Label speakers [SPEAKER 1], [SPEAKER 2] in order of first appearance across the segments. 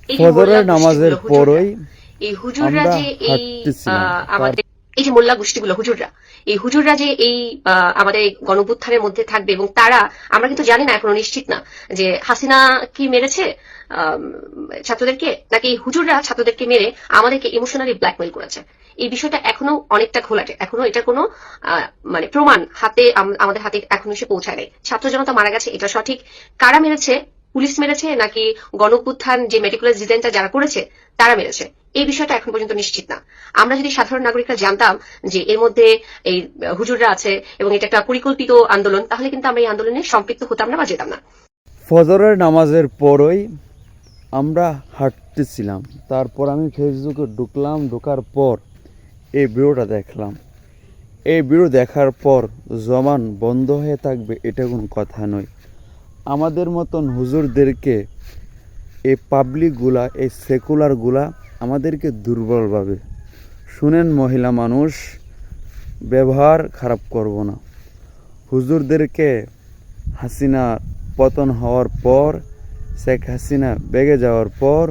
[SPEAKER 1] এই যে মোল্লা
[SPEAKER 2] ফজরের নামাজের
[SPEAKER 1] গোষ্ঠীগুলো হুজুররা,
[SPEAKER 2] পরই
[SPEAKER 1] এই হুজুররা
[SPEAKER 2] আমরা
[SPEAKER 1] যে এই
[SPEAKER 2] হাঁটতেছিলাম।
[SPEAKER 1] আমাদের এই যে মোল্লা গোষ্ঠীগুলো হুজুররা, এই হুজুররা যে এই আমাদের এই গণঅভ্যুত্থানের মধ্যে থাকবে, এবং তারা, আমরা কিন্তু জানি না, এখনো নিশ্চিত না যে হাসিনা কি মেরেছে আম, ছাত্রদেরকে, নাকি এই হুজুররা ছাত্রদেরকে মেরে আমাদেরকে ইমোশনালি ব্ল্যাকমেইল করেছে। এই বিষয়টা এখনো অনেকটা ঘোলাটে, এখনো এটা কোনো আহ, মানে প্রমাণ হাতে আমাদের হাতে এখনো এসে পৌঁছায় নাই। ছাত্র জনতা মারা গেছে, এটা সঠিক। কারা মেরেছে, পুলিশ মেরেছে নাকি গণঅভ্যুত্থান যে মেটিকুলাস ডিজাইনটা যারা করেছে তারা মেরেছে, এই বিষয়টা এখন পর্যন্ত নিশ্চিত না। আমরা যদি সাধারণ নাগরিকরা জানতাম যে এর মধ্যে এই হুজুররা আছে এবং এটা একটা পরিকল্পিত আন্দোলন, তাহলে কিন্তু আমরা এই আন্দোলনে সম্পৃক্ত হতাম না বা যেতাম না।
[SPEAKER 2] ফজরের নামাজের পরই আমরা হাঁটতেছিলাম। তারপর আমি ফেসবুকে ঢুকলাম, ঢোকার পর এই ভিডিওটা দেখলাম। এই ভিডিও দেখার পর জমান বন্ধ হয়ে থাকবে এটা কোনো কথা নয়। আমাদের মতন হুজুরদেরকে, এই পাবলিকগুলা, এই সেকুলারগুলা আমাদেরকে দুর্বল ভাবে। শুনেন মহিলা মানুষ, ব্যবহার খারাপ করব না। হুজুরদেরকে হাসিনা পতন হওয়ার পর, শেখ হাসিনা বেগে যাওয়ার পর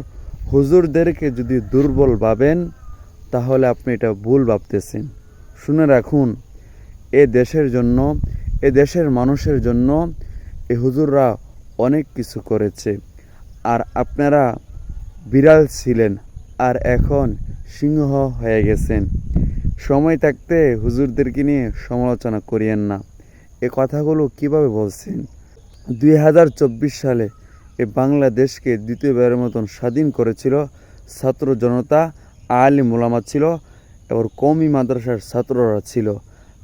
[SPEAKER 2] হুজুরদেরকে যদি দুর্বল ভাবেন, তাহলে আপনি এটা ভুল ভাবতেছেন। শুনে রাখুন, এ দেশের জন্য, এ দেশের মানুষের জন্য এই হুজুররা অনেক কিছু করেছে। আর আপনারা বিড়াল ছিলেন, আর এখন সিংহ হয়ে গেছেন। সময় থাকতে হুজুরদেরকে নিয়ে সমালোচনা করিয়েন না। এ কথাগুলো কিভাবে বলছেন? 2024 সালে এ বাংলাদেশকে দ্বিতীয়বারের মতন স্বাধীন করেছিল ছাত্র জনতা, আলিম ওলামা ছিল, এবং কওমি মাদ্রাসার ছাত্ররা ছিল।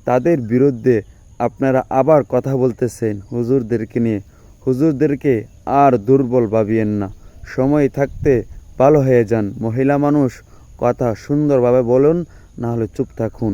[SPEAKER 2] তাদের বিরুদ্ধে আপনারা আবার কথা বলতেছেন হুজুরদেরকে নিয়ে। হুজুরদেরকে আর দুর্বল ভাবিয়েন না। সময় থাকতে ভালো হয়ে যান। মহিলা মানুষ, কথা সুন্দরভাবে বলুন, না হলে চুপ থাকুন।